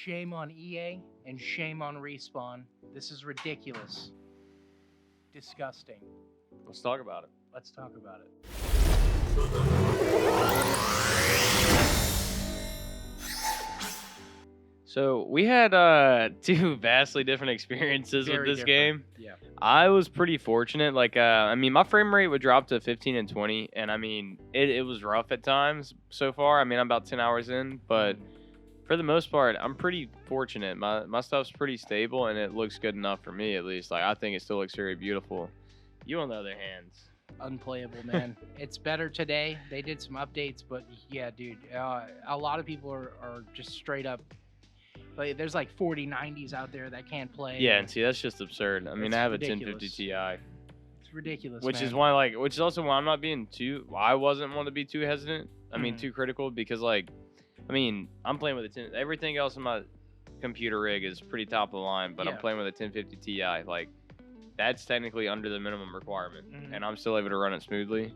Shame on EA and shame on Respawn. This is ridiculous. Disgusting. Let's talk about it. Let's talk about it. So we had two vastly different experiences Very with this different. game. Yeah. I was pretty fortunate. I mean, my frame rate would drop to 15 and 20, and I mean, it was rough at times so far. I mean, I'm about 10 hours in, but for the most part, I'm pretty fortunate. My stuff's pretty stable, and it looks good enough for me, at least. Like, I think it still looks very beautiful. You, on the other hand, Unplayable, man. It's better today. They did some updates, but yeah, dude, a lot of people are just straight up. Like, there's like 4090s out there that can't play. yeah, and see, that's just absurd. I mean, It's I have ridiculous. a 1050 Ti. It's ridiculous, Which man. is why, which is also why I'm not being I wasn't one to be too hesitant. I mean, too critical because, I mean, I'm playing with a 10. Everything else in my computer rig is pretty top of the line, but I'm playing with a 1050 Ti. Like, that's technically under the minimum requirement, and I'm still able to run it smoothly.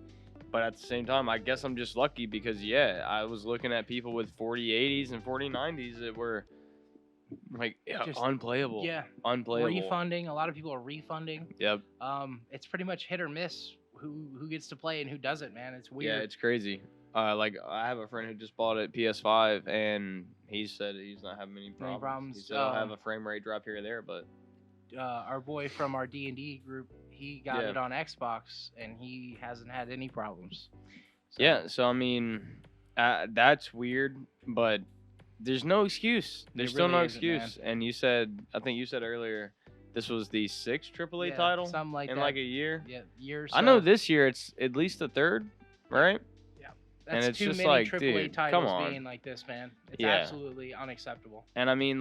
But at the same time, I guess I'm just lucky because, I was looking at people with 4080s and 4090s that were just unplayable. Yeah, unplayable. Refunding. A lot of people are refunding. Yep. It's pretty much hit or miss who gets to play and who doesn't, man. It's weird. Yeah, it's crazy. I have a friend who just bought it PS5, and he said he's not having any problems. He said I'll have a frame rate drop here or there, but our boy from our D&D group, he got it on Xbox, and he hasn't had any problems. So. Yeah, so I mean, that's weird, but there's no excuse. There's still no excuse. And I think you said earlier, this was the 6th AAA title something like in that. like a year. Yeah, year. So. I know this year it's at least the 3rd, right? Yeah, that's and it's too just many like, AAA dude, titles come on. being like this, man. It's absolutely unacceptable. And I mean,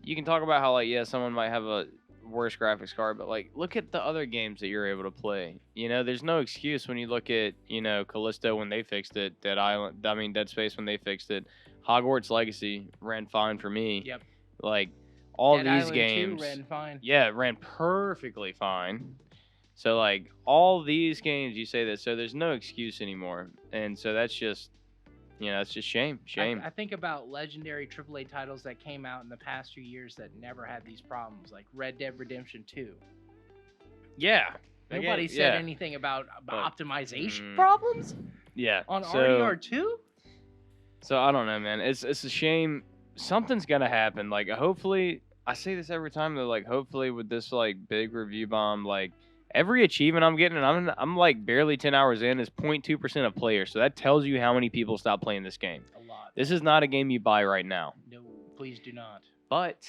you can talk about how someone might have a worse graphics card, but look at the other games that you're able to play. There's no excuse when you look at Callisto when they fixed it, Dead Space when they fixed it, Hogwarts Legacy ran fine for me. Yep. All Dead these Island games 2 ran fine. Yeah, it ran perfectly fine. So all these games you say that, so there's no excuse anymore. And so that's just that's just shame. I think about legendary AAA titles that came out in the past few years that never had these problems, like Red Dead Redemption 2. Yeah. Nobody said anything about optimization Mm. problems? Yeah. On RDR2? So I don't know, man. It's a shame. Something's gonna happen. Hopefully, I say this every time though. Hopefully, with this big review bomb, every achievement I'm getting, and I'm barely 10 hours in, is 0.2% of players. So that tells you how many people stop playing this game. A lot. This is not a game you buy right now. No, please do not. But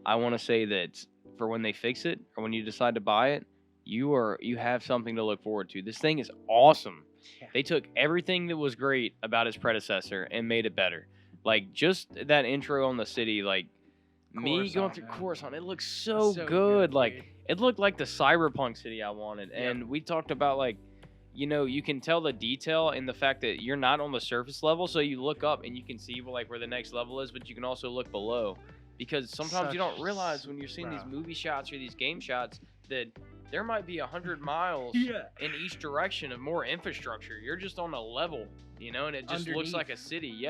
I want to say that for when they fix it or when you decide to buy it, you have something to look forward to. This thing is awesome. Yeah. They took everything that was great about its predecessor and made it better. Just that intro on the city, me going through Coruscant, it looks so good. It looked like the cyberpunk city I wanted. Yep. And we talked about you can tell the detail in the fact that you're not on the surface level, so you look up and you can see where the next level is, but you can also look below. Because sometimes you don't realize when you're seeing these movie shots or these game shots that there might be 100 miles in each direction of more infrastructure. You're just on a level, and it just looks like a city,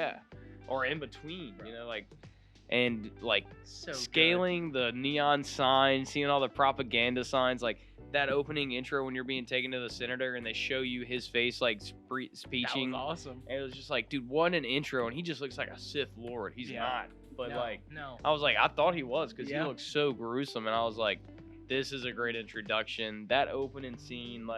or in between, and so scaling the neon signs, seeing all the propaganda signs, that opening intro when you're being taken to the senator and they show you his face speeching. That was awesome. And it was just dude, what an intro, and he just looks like a Sith Lord. He's not, but no. I was I thought he was because he looked so gruesome, and I was this is a great introduction. That opening scene,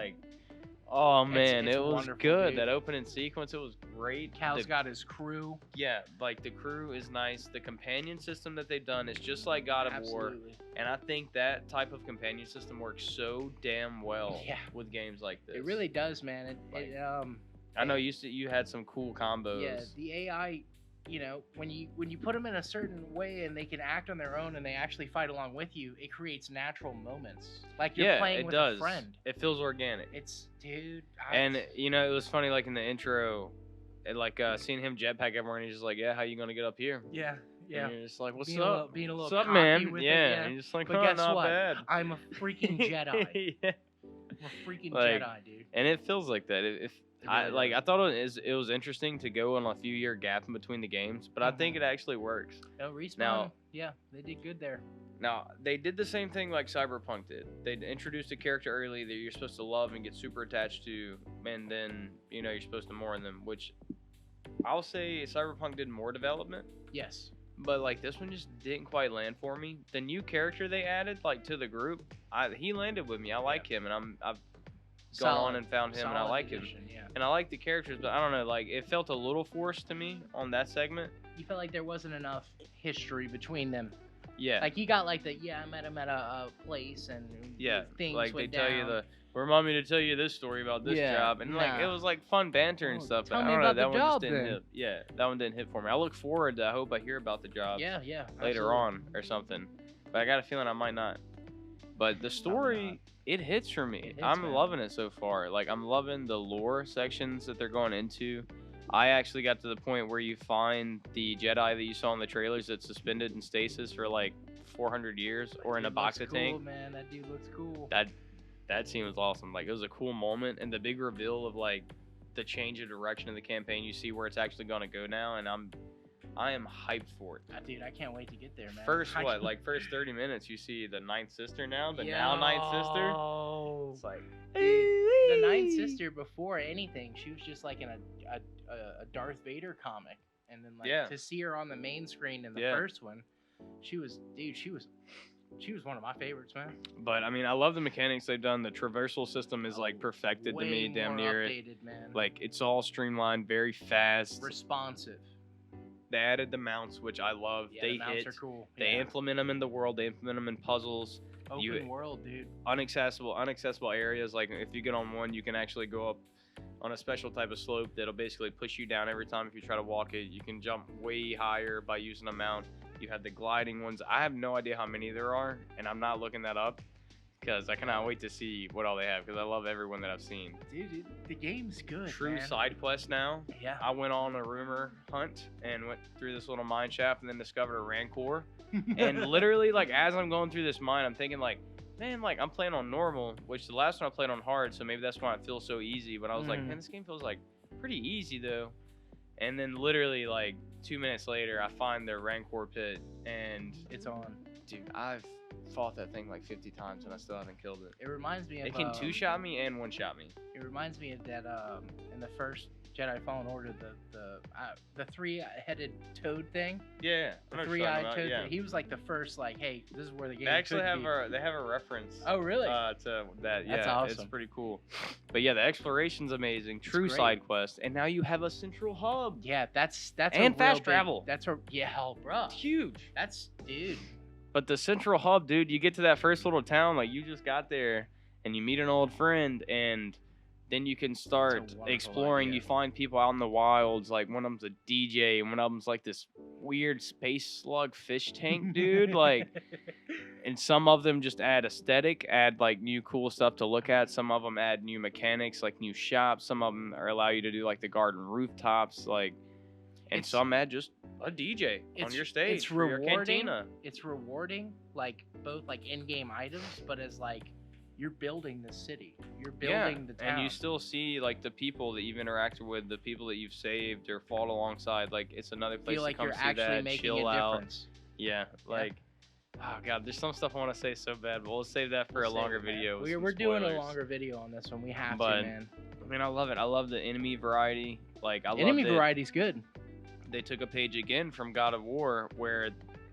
oh man, it's it was good. Dude. That opening sequence, it was great. Cal's got his crew. Yeah, the crew is nice. The companion system that they've done is just like God of War. And I think that type of companion system works so damn well with games like this. It really does, man. I know you had some cool combos. Yeah, the AI, when you put them in a certain way and they can act on their own and they actually fight along with you, it creates natural moments. Like you're playing with a friend. It feels organic. Dude. And it was funny, in the intro, seeing him jetpack everywhere, and he's just how you gonna get up here? Yeah. Yeah. And you're just what's being up? Being a little what's up, cocky man? with Yeah. it, And you're just but oh, guess not what? bad. I'm a freaking Jedi. Yeah. I'm a freaking Jedi, dude. And it feels like that. I thought it was interesting to go on a few year gap in between the games, but I think it actually works. Oh, Respawn, Now, yeah, they did good there. Now, they did the same thing like Cyberpunk did. They introduced a character early that you're supposed to love and get super attached to, and then, you're supposed to mourn them, which I'll say Cyberpunk did more development. Yes. But, like, this one just didn't quite land for me. The new character they added, like, to the group, he landed with me. I like him, and I've gone on and found him, and I like him. Yeah. And I like the characters, but I don't know, like, it felt a little forced to me on that segment. You felt like there wasn't enough history between them. Yeah. Like, you got, like, I met him at a place, and things like, went they tell you remind me to tell you this story about this job. And, like, it was, like, fun banter and stuff. But I don't know, that one just didn't hit. Yeah, that one didn't hit for me. I look forward to, I hope I hear about the job later on or something. But I got a feeling I might not. But the story, it hits for me. I'm loving it so far. Like, I'm loving the lore sections that they're going into. I actually got to the point where you find the Jedi that you saw in the trailers that's suspended in stasis for like 400 years or in a box of tank. Man, that dude looks cool. That scene was awesome. Like, it was a cool moment, and the big reveal of like the change of direction of the campaign. You see where it's actually going to go now, and I am hyped for it. Dude, I can't wait to get there, man. First 30 minutes, you see the Ninth Sister now, now Ninth Sister. It's like, dude, the Ninth Sister before anything, she was just like in a Darth Vader comic, and then to see her on the main screen in the first one, she was one of my favorites, man. But I mean, I love the mechanics they've done. The traversal system is like perfected to me, damn near updated, man. Like, it's all streamlined, very fast, responsive. They added the mounts, which I love. The mounts are cool. They implement them in the world. They implement them in puzzles. Open world, dude. Unaccessible areas. Like, if you get on one, you can actually go up on a special type of slope that'll basically push you down every time if you try to walk it. You can jump way higher by using a mount. You have the gliding ones. I have no idea how many there are, and I'm not looking that up because I cannot wait to see what all they have, because I love everyone that I've seen. Dude, the game's good, True man. side quest now. Yeah. I went on a rumor hunt and went through this little mine shaft and then discovered a Rancor. And literally, like, as I'm going through this mine, I'm thinking, like, man, like, I'm playing on normal, which the last one I played on hard, so maybe that's why it feels so easy. But I was like, man, this game feels, like, pretty easy, though. And then literally, like, 2 minutes later, I find the Rancor pit, and it's on. Dude, I've fought that thing like 50 times, and I still haven't killed it. It reminds me of... It can two-shot me and one-shot me. It reminds me of that, in the first Jedi Fallen Order, the three-headed toad thing. Yeah, the three-eyed toad. Yeah. He was like the first, like, hey, this is where the game. They actually have a reference. Oh, really? To that. Yeah, that's awesome. It's pretty cool. But yeah, the exploration's amazing. True side quest, and now you have a central hub. Yeah, that's and fast travel. That's bro. It's huge. Dude. But the central hub, dude, you get to that first little town, like, you just got there, and you meet an old friend, and then you can start exploring. Idea. You find people out in the wilds. Like, one of them's a DJ, and one of them's like this weird space slug fish tank dude. Like, and some of them just add aesthetic, add like new cool stuff to look at. Some of them add new mechanics, like new shops. Some of them allow you to do like the garden rooftops, like. And some add just a DJ on your stage. It's rewarding. Your cantina. It's rewarding, like both like in-game items, but as like you're building the city, you're building the town, and you still see like the people that you've interacted with, the people that you've saved or fought alongside. Like, it's another place to come see that, chill out. Yeah, like. Oh god, there's some stuff I want to say so bad, but we'll save that for a longer video. We're doing a longer video on this one. We have to, man. I mean, I love it. I love the enemy variety. Like, enemy variety's good. They took a page again from God of War, where,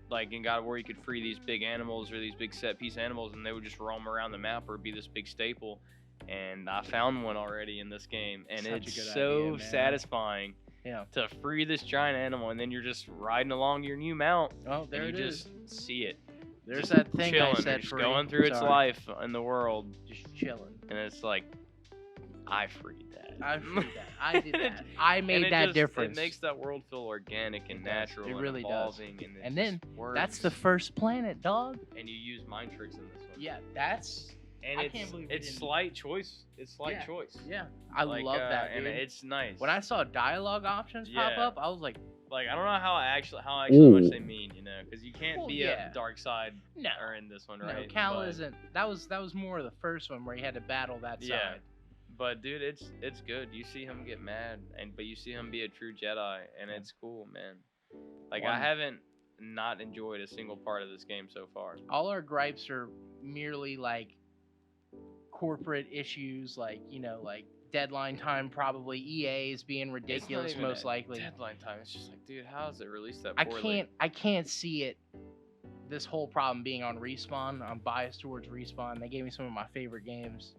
like, in God of War, you could free these big animals or these big set-piece animals, and they would just roam around the map or be this big staple. And I found one already in this game, and it's so satisfying to free this giant animal, and then you're just riding along your new mount. Oh, there and it is. Just see it. There's just that thing chilling, I said just going through its life in the world. Just chilling. And it's like, I freed that. I freed that. I did that. I made that difference. It makes that world feel organic and natural. It really does. And then that's the first planet, dog. And you use mind tricks in this one. Yeah, that's. And it's slight choice. It's slight choice. Yeah, I love that, dude. And it's nice. When I saw dialogue options pop up, I was like, I don't know how actually much they mean, because you can't be a dark side or in this one, right? No, Cal isn't. That was more of the first one where you had to battle that side. But dude, it's good. You see him get mad, but you see him be a true Jedi, and it's cool, man. Like I haven't not enjoyed a single part of this game so far. All our gripes are merely like corporate issues, like like deadline time. Probably EA is being ridiculous, most likely. Deadline time. It's just like, dude, how does it release that poorly? I can't see it. This whole problem being on Respawn. I'm biased towards Respawn. They gave me some of my favorite games.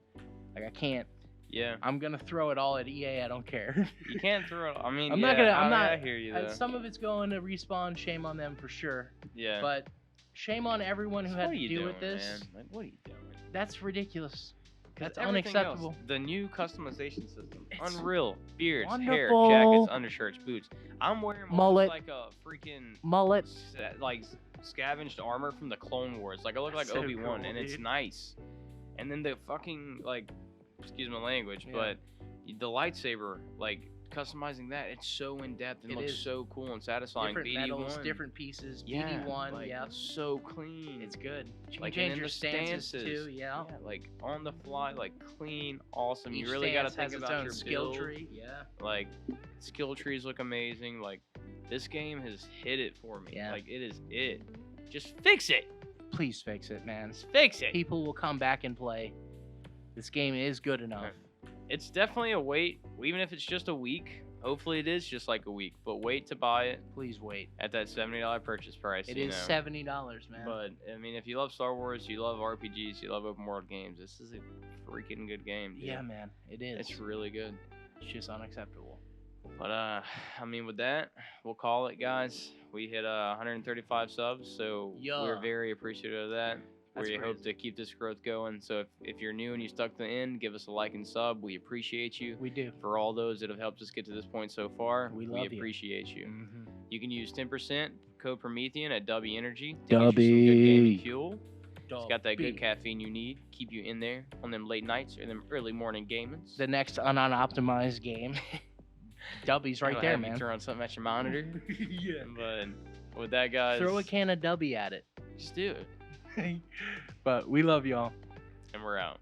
Like I can't. Yeah. I'm gonna throw it all at EA. I don't care. You can't throw it. I mean, I'm not gonna. I hear you though. Some of it's going to Respawn. Shame on them for sure. Yeah. But shame on everyone who had to deal with this. Man? Like, what are you doing? That's ridiculous. That's unacceptable. Else, the new customization system, unreal. Beards, wonderful. hair, jackets, undershirts, boots. I'm wearing mullet, like a freaking mullet, like scavenged armor from the Clone Wars. Like I look like Obi-Wan, and it's nice. And then the fucking like, excuse my language, but the lightsaber, like customizing that, it's so in depth and looks so cool and satisfying. Different BD1. metals, different pieces. BD1, like, so clean. It's good. You can like change your stances too. Yeah, like on the fly, like clean, awesome. Each you really got to think has about its own your skill build. tree. Yeah, like skill trees look amazing. Like this game has hit it for me. Yeah. Like it is it. Just fix it. Please fix it, man. Just fix it. People will come back and play. This game is good enough. It's definitely a wait, even if it's just a week. Hopefully it is just like a week, but wait to buy it. Please wait. At that $70 purchase price. It is $70, man. But, I mean, if you love Star Wars, you love RPGs, you love open world games, this is a freaking good game, dude. Yeah, man. It is. It's really good. It's just unacceptable. But, I mean, with that, we'll call it, guys. We hit 135 subs, so we're very appreciative of that. We hope to keep this growth going. So if you're new and you stuck to the end, give us a like and sub. We appreciate you. We do. For all those that have helped us get to this point so far, we appreciate you. Mm-hmm. You can use 10% code Promethean at W Energy to get you some good gaming fuel. It's got that good caffeine you need. Keep you in there on them late nights or them early morning gamings. The next unoptimized game. W's right there, man. Turn on something at your monitor. Yeah. But with that, guys, throw a can of W at it. Just do it. But we love y'all. And we're out.